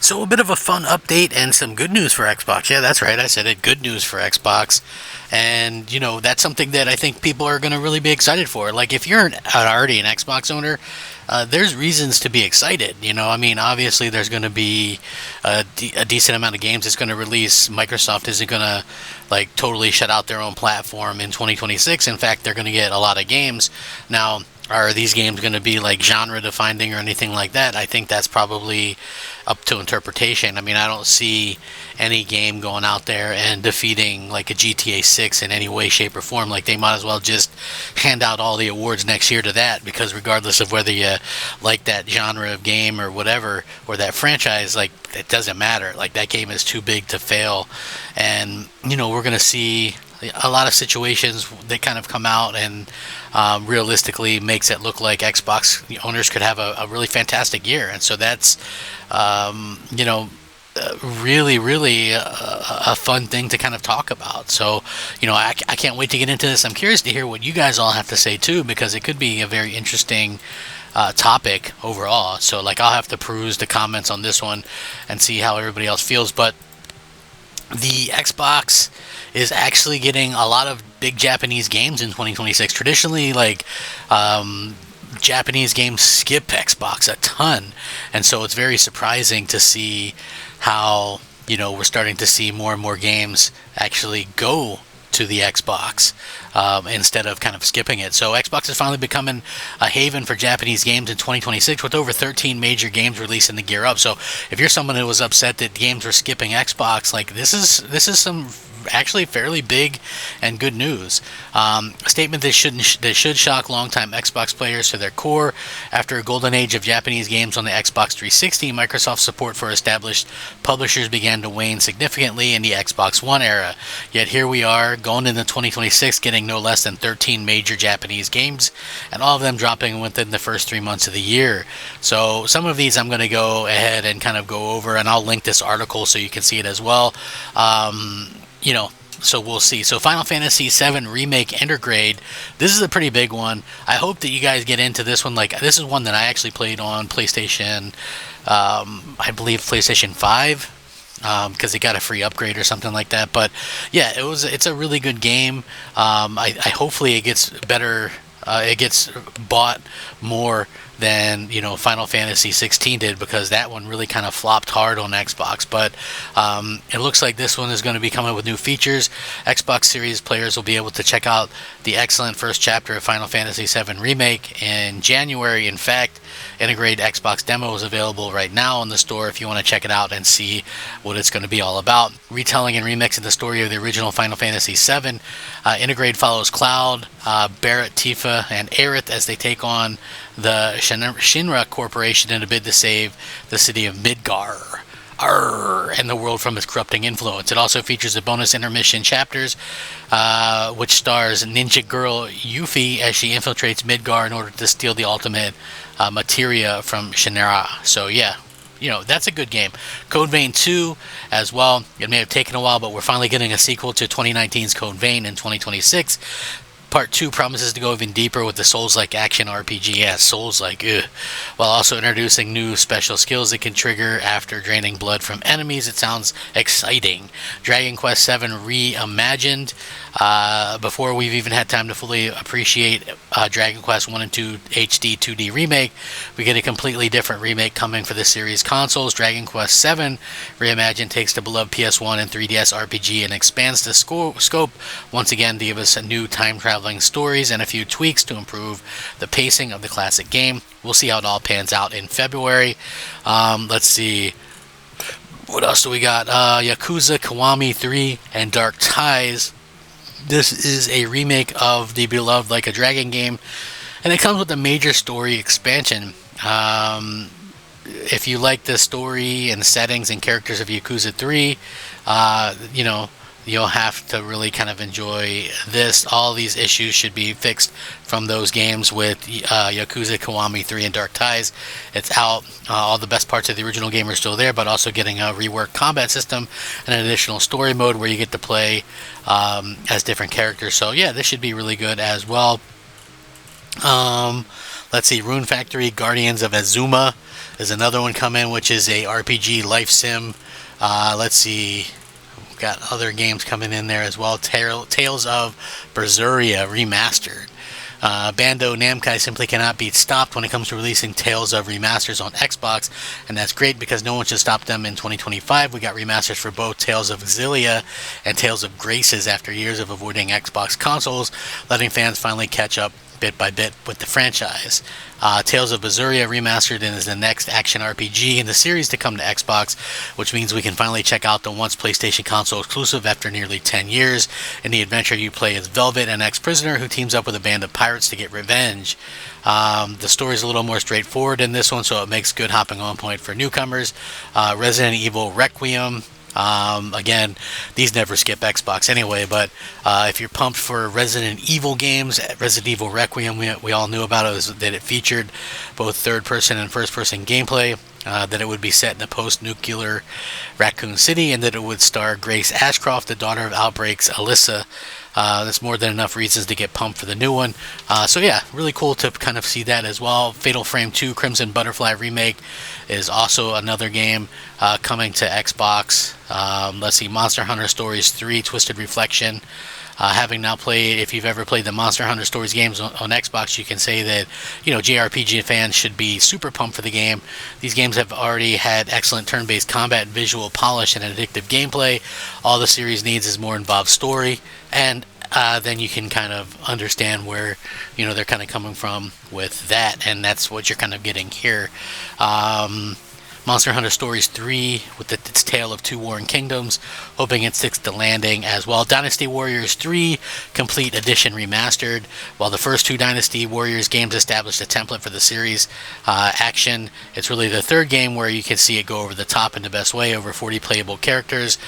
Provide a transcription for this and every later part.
So a bit of a fun update and some good news for Xbox. Yeah, that's right. I said it. Good news for Xbox. And, that's something that I think people are going to really be excited for. Like, if you're already an Xbox owner, there's reasons to be excited. Obviously there's going to be a decent amount of games that's going to release. Microsoft isn't going to, totally shut out their own platform in 2026. In fact, they're going to get a lot of games. Now, are these games going to be genre defining or anything like that? I think that's probably up to interpretation. I don't see any game going out there and defeating a GTA 6 in any way, shape, or form. They might as well just hand out all the awards next year to that, because regardless of whether you like that genre of game or whatever, or that franchise, it doesn't matter. That game is too big to fail. And, we're going to see a lot of situations that kind of come out and realistically makes it look like Xbox owners could have a really fantastic year. And so that's, really, really a fun thing to kind of talk about. So, I can't wait to get into this. I'm curious to hear what you guys all have to say too, because it could be a very interesting topic overall. So, I'll have to peruse the comments on this one and see how everybody else feels. But the Xbox is actually getting a lot of big Japanese games in 2026. Traditionally, Japanese games skip Xbox a ton, and so it's very surprising to see how we're starting to see more and more games actually go to the Xbox instead of kind of skipping it. So Xbox is finally becoming a haven for Japanese games in 2026, with over 13 major games released in the gear up. So if you're someone who was upset that games were skipping Xbox, this is some actually fairly big and good news. A statement that should shock longtime Xbox players to their core. After a golden age of Japanese games on the Xbox 360, Microsoft's support for established publishers began to wane significantly in the Xbox One era. Yet here we are, going into 2026, getting no less than 13 major Japanese games, and all of them dropping within the first 3 months of the year. So some of these I'm going to go ahead and kind of go over, and I'll link this article so you can see it as well. So we'll see. So Final Fantasy VII Remake Intergrade, this is a pretty big one. I hope that you guys get into this one. This is one that I actually played on PlayStation, I believe PlayStation 5, because it got a free upgrade or something like that. But yeah, it's a really good game. I hopefully it gets better. It gets bought more than Final Fantasy 16 did, because that one really kind of flopped hard on Xbox. But it looks like this one is going to be coming with new features. Xbox Series players will be able to check out the excellent first chapter of Final Fantasy VII Remake in January. In fact, integrated Xbox demo is available right now in the store if you want to check it out and see what it's going to be all about. Retelling and remixing the story of the original Final Fantasy VII. Integrate follows Cloud, Barrett, Tifa, and Aerith as they take on the Shinra Corporation in a bid to save the city of Midgar and the world from its corrupting influence. It also features the bonus intermission chapters, which stars Ninja Girl Yuffie as she infiltrates Midgar in order to steal the ultimate materia from Shinra. So yeah, that's a good game. Code Vein 2 as well. It may have taken a while, but we're finally getting a sequel to 2019's Code Vein in 2026. Part 2 promises to go even deeper with the Souls-like action RPG. Yeah, Souls-like, while also introducing new special skills that can trigger after draining blood from enemies. It sounds exciting. Dragon Quest VII Reimagined. Before we've even had time to fully appreciate Dragon Quest 1 and 2 HD 2D remake, we get a completely different remake coming for the series consoles. Dragon Quest VII Reimagined takes the beloved PS1 and 3DS RPG and expands the scope once again to give us a new time traveling stories and a few tweaks to improve the pacing of the classic game. We'll see how it all pans out in February. Let's see. What else do we got? Yakuza Kiwami 3 and Dark Ties. This is a remake of the beloved Like a Dragon game, and it comes with a major story expansion. If you like the story and settings and characters of Yakuza 3, you'll have to really kind of enjoy this. All these issues should be fixed from those games with Yakuza Kiwami 3 and Dark Ties. It's out. All the best parts of the original game are still there, but also getting a reworked combat system and an additional story mode where you get to play as different characters. So yeah, this should be really good as well. Let's see, Rune Factory Guardians of Azuma is another one coming, which is a RPG life sim. Let's see, we've got other games coming in there as well. Tales of Berseria Remastered. Bandai Namco simply cannot be stopped when it comes to releasing Tales of remasters on Xbox, and that's great because no one should stop them in 2025. We got remasters for both Tales of Xillia and Tales of Graces after years of avoiding Xbox consoles, letting fans finally catch up bit by bit with the franchise. Tales of Berseria Remastered is the next action RPG in the series to come to Xbox, which means we can finally check out the once PlayStation console exclusive after nearly 10 years. In the adventure, you play as Velvet, an ex-prisoner who teams up with a band of pirates to get revenge. The story is a little more straightforward in this one, so it makes good hopping on point for newcomers. Resident Evil Requiem. Again, these never skip Xbox anyway, but if you're pumped for Resident Evil games, Resident Evil Requiem, we all knew about it, that it featured both third-person and first-person gameplay, that it would be set in a post-nuclear Raccoon City, and that it would star Grace Ashcroft, the daughter of Outbreak's Alyssa. That's more than enough reasons to get pumped for the new one. So yeah, really cool to kind of see that as well. Fatal Frame 2 Crimson Butterfly Remake is also another game coming to Xbox. Let's see, Monster Hunter Stories 3 Twisted Reflection. Having now played, if you've ever played the Monster Hunter Stories games on Xbox, you can say that, JRPG fans should be super pumped for the game. These games have already had excellent turn-based combat, visual polish, and addictive gameplay. All the series needs is more involved story, and then you can kind of understand where, they're kind of coming from with that, and that's what you're kind of getting here. Monster Hunter Stories 3 with its tale of two warring kingdoms, hoping it sticks to landing as well. Dynasty Warriors 3 Complete Edition Remastered. While the first two Dynasty Warriors games established a template for the series action, it's really the third game where you can see it go over the top in the best way. Over 40 playable characters,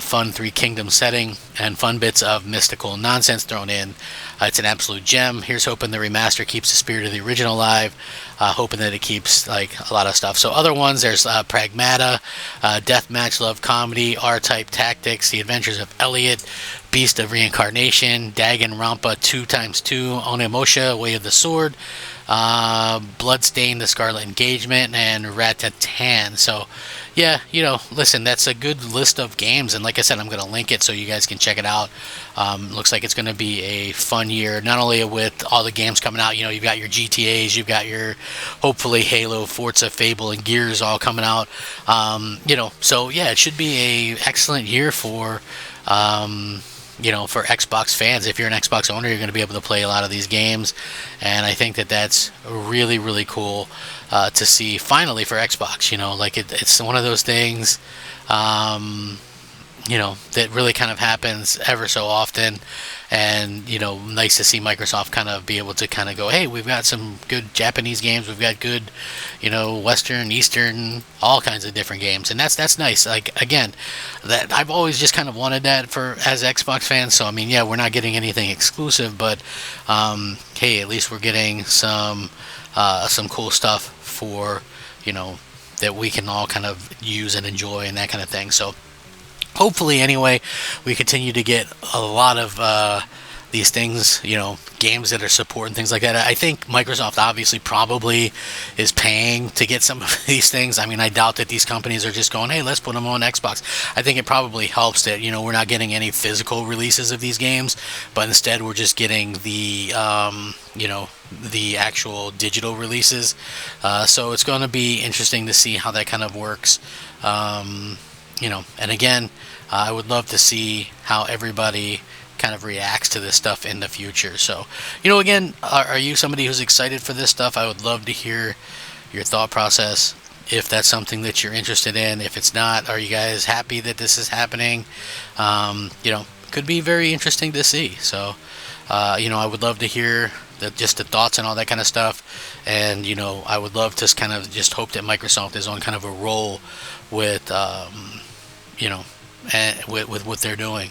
fun Three Kingdoms setting, and fun bits of mystical nonsense thrown in. It's an absolute gem. Here's hoping the remaster keeps the spirit of the original alive. Hoping that it keeps a lot of stuff. So other ones, there's Pragmata, Deathmatch Love Comedy, R-Type Tactics, The Adventures of Elliot, Beast of Reincarnation, Danganronpa 2x2, Onimusha, Way of the Sword, Bloodstain, The Scarlet Engagement, and Ratatan. So yeah, listen, that's a good list of games, and like I said, I'm going to link it so you guys can check it out. Looks like it's going to be a fun year, not only with all the games coming out, you've got your GTAs, you've got your, hopefully, Halo, Forza, Fable, and Gears all coming out, so yeah, it should be a excellent year for Xbox fans. If you're an Xbox owner, you're going to be able to play a lot of these games, and I think that that's really, really cool to see finally for Xbox. It's one of those things, that really kind of happens ever so often, and nice to see Microsoft kind of be able to kind of go, hey, we've got some good Japanese games, we've got good, Western, Eastern, all kinds of different games, and that's nice. Like, again, that I've always just kind of wanted that as Xbox fans. So I mean, yeah, we're not getting anything exclusive, but hey, at least we're getting some cool stuff for that we can all kind of use and enjoy and that kind of thing. So hopefully, anyway, we continue to get a lot of these things, games that are support and things like that. I think Microsoft obviously probably is paying to get some of these things. I mean, I doubt that these companies are just going, hey, let's put them on Xbox. I think it probably helps that, we're not getting any physical releases of these games, but instead we're just getting the, the actual digital releases. So it's going to be interesting to see how that kind of works. And again, I would love to see how everybody kind of reacts to this stuff in the future. So, again, are you somebody who's excited for this stuff? I would love to hear your thought process, if that's something that you're interested in. If it's not, are you guys happy that this is happening? Could be very interesting to see. So, I would love to hear just the thoughts and all that kind of stuff. And, I would love to kind of just hope that Microsoft is on kind of a roll with, and with what they're doing,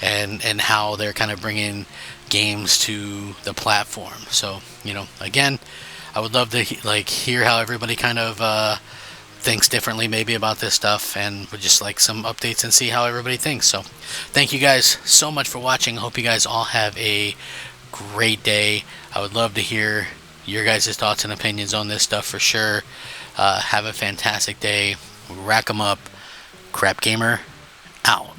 and how they're kind of bringing games to the platform. So, again, I would love to hear how everybody kind of thinks differently maybe about this stuff, and would just like some updates and see how everybody thinks. So thank you guys so much for watching. Hope you guys all have a great day. I would love to hear your guys' thoughts and opinions on this stuff for sure. Have a fantastic day. Rack 'em up. Crap Gamer out.